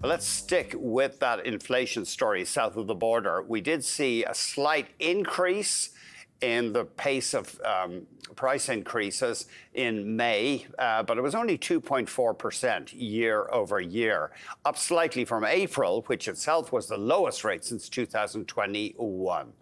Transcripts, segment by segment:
Well, let's stick with that inflation story south of the border. We did see a slight increase in the pace of price increases in May, but it was only 2.4% year over year, up slightly from April, which itself was the lowest rate since 2021.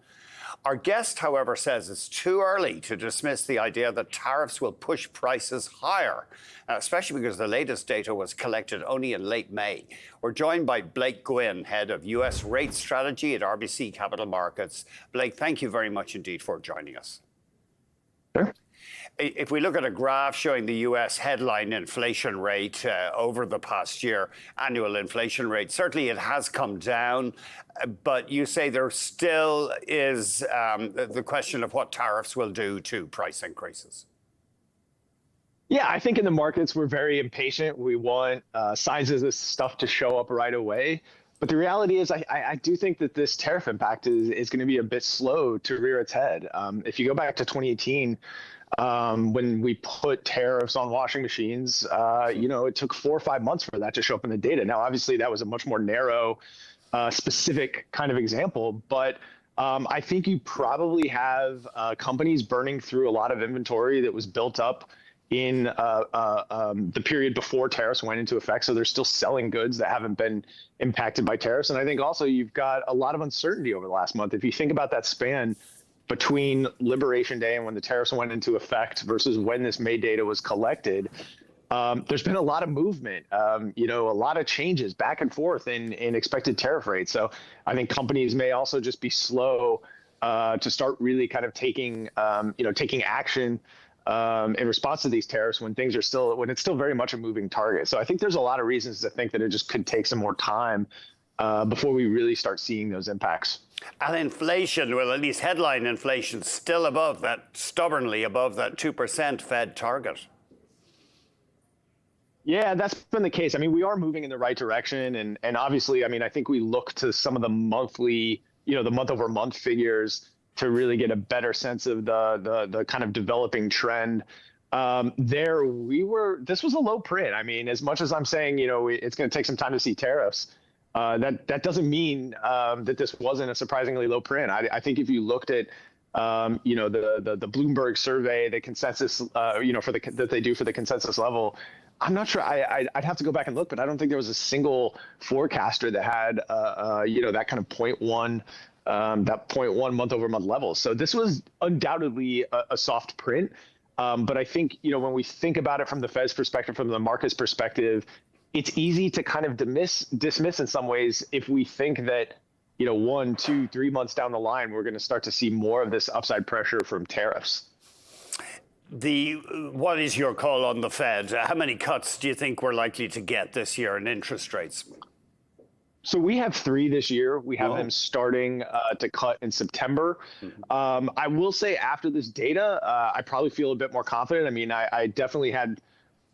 Our guest, however, says it's too early to dismiss the idea that tariffs will push prices higher, especially because the latest data was collected only in late May. We're joined by Blake Gwinn, head of U.S. rate strategy at RBC Capital Markets. Blake, thank you very much indeed for joining us. Sure. If we look at a graph showing the U.S. headline inflation rate over the past year, annual inflation rate, certainly it has come down, but you say there still is the question of what tariffs will do to price increases. Yeah, I think in the markets, we're very impatient. We want signs of this stuff to show up right away. But the reality is, I do think that this tariff impact is going to be a bit slow to rear its head. If you go back to 2018, when we put tariffs on washing machines, it took 4 or 5 months for that to show up in the data. Now, obviously, that was a much more narrow, specific kind of example. But I think you probably have companies burning through a lot of inventory that was built up in the period before tariffs went into effect. So they're still selling goods that haven't been impacted by tariffs. And I think also you've got a lot of uncertainty over the last month. If you think about that span between Liberation Day and when the tariffs went into effect versus when this May data was collected, there's been a lot of movement, a lot of changes back and forth in expected tariff rates. So I think companies may also just be slow to start really kind of taking action in response to these tariffs when it's still very much a moving target. So I think there's a lot of reasons to think that it just could take some more time before we really start seeing those impacts. And inflation, well, at least headline inflation, still stubbornly above that 2% Fed target. Yeah, that's been the case. I mean, we are moving in the right direction. And obviously, I mean, I think we look to some of the monthly, the month over month figures to really get a better sense of the kind of developing trend. This was a low print. I mean, as much as I'm saying, it's going to take some time to see tariffs, that doesn't mean that this wasn't a surprisingly low print. I think if you looked at, the Bloomberg survey, the consensus, that they do for the consensus level, I'm not sure. I'd have to go back and look, but I don't think there was a single forecaster that had, that kind of 0.1. That 0.1 month over month level. So this was undoubtedly a soft print. But I think, when we think about it from the Fed's perspective, from the market's perspective, it's easy to kind of dismiss in some ways if we think that, 1, 2, 3 months down the line, we're going to start to see more of this upside pressure from tariffs. What is your call on the Fed? How many cuts do you think we're likely to get this year in interest rates? So we have 3 this year. We have them starting to cut in September. Mm-hmm. I will say after this data, I probably feel a bit more confident. I mean, I definitely had,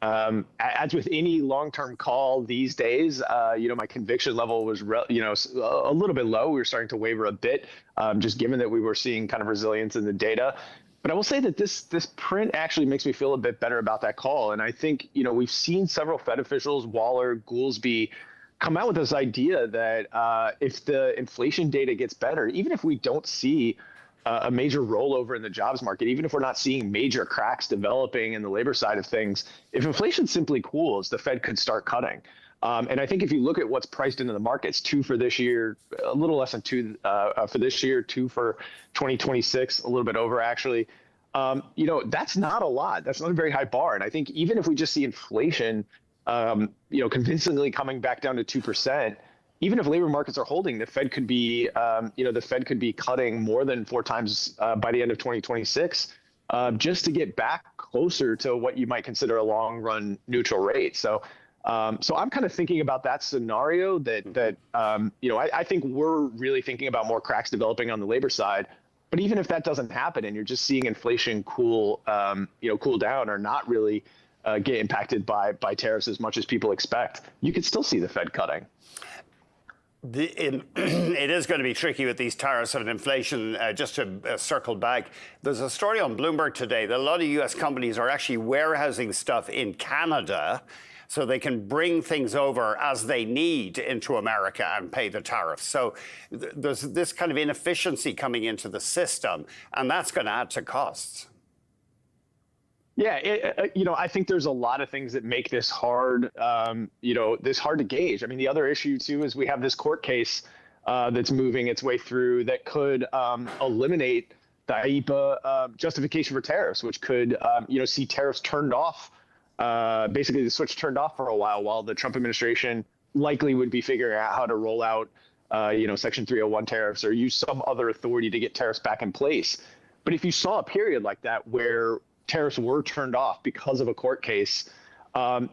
as with any long-term call these days, my conviction level was, a little bit low. We were starting to waver a bit, just given that we were seeing kind of resilience in the data. But I will say that this print actually makes me feel a bit better about that call. And I think, we've seen several Fed officials, Waller, Goolsbee, come out with this idea that if the inflation data gets better, even if we don't see a major rollover in the jobs market, even if we're not seeing major cracks developing in the labor side of things, if inflation simply cools, the Fed could start cutting. And I think if you look at what's priced into the markets, 2 for this year, a little less than 2 for this year, 2 for 2026, a little bit over actually. That's not a lot. That's not a very high bar. And I think even if we just see inflation convincingly coming back down to 2%, even if labor markets are holding, the Fed could be, cutting more than 4 times by the end of 2026, just to get back closer to what you might consider a long-run neutral rate. So I'm kind of thinking about that scenario. I think we're really thinking about more cracks developing on the labor side. But even if that doesn't happen, and you're just seeing inflation cool down or not really get impacted by tariffs as much as people expect, you could still see the Fed cutting. It is going to be tricky with these tariffs and inflation. Just to circle back, there's a story on Bloomberg today that a lot of U.S. companies are actually warehousing stuff in Canada so they can bring things over as they need into America and pay the tariffs. So there's this kind of inefficiency coming into the system, and that's going to add to costs. Yeah, I think there's a lot of things that make this hard, this hard to gauge. I mean, the other issue, too, is we have this court case that's moving its way through that could eliminate the IEEPA justification for tariffs, which could, see tariffs turned off, basically the switch turned off for a while the Trump administration likely would be figuring out how to roll out, Section 301 tariffs or use some other authority to get tariffs back in place. But if you saw a period like that where tariffs were turned off because of a court case,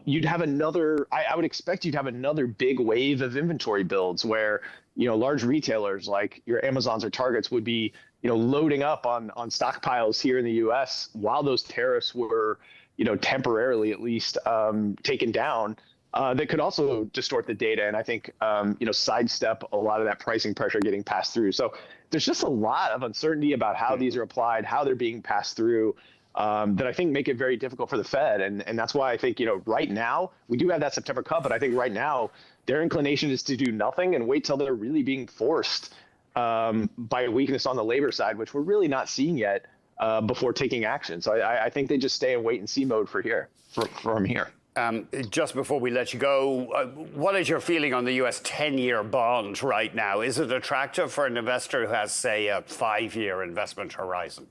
you'd have another, I would expect you'd have another big wave of inventory builds where, large retailers like your Amazons or Targets would be, loading up on stockpiles here in the U.S. while those tariffs were, temporarily at least taken down. That could also distort the data and I think, sidestep a lot of that pricing pressure getting passed through. So there's just a lot of uncertainty about how these are applied, how they're being passed through. That I think make it very difficult for the Fed. And that's why I think, right now, we do have that September cut, but I think right now their inclination is to do nothing and wait till they're really being forced by a weakness on the labor side, which we're really not seeing yet before taking action. So I think they just stay in wait and see mode from here. Just before we let you go, what is your feeling on the U.S. 10-year bond right now? Is it attractive for an investor who has, say, a 5-year investment horizon?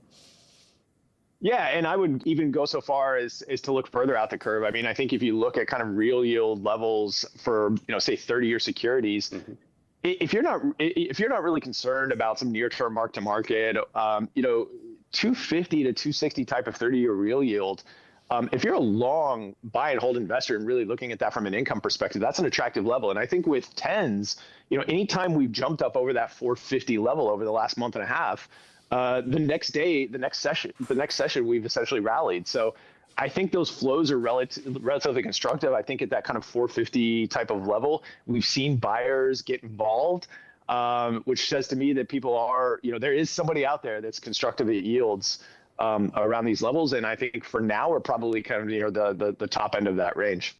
Yeah, and I would even go so far as to look further out the curve. I mean, I think if you look at kind of real yield levels for, say 30-year securities, if you're not really concerned about some near-term mark-to-market, 250 to 260 type of 30-year real yield, if you're a long buy and hold investor and really looking at that from an income perspective, that's an attractive level. And I think with 10s, anytime we've jumped up over that 450 level over the last month and a half, the next session, we've essentially rallied. So I think those flows are relatively constructive. I think at that kind of 450 type of level, we've seen buyers get involved, which says to me that people are, there is somebody out there that's constructive at yields around these levels. And I think for now, we're probably kind of near the top end of that range.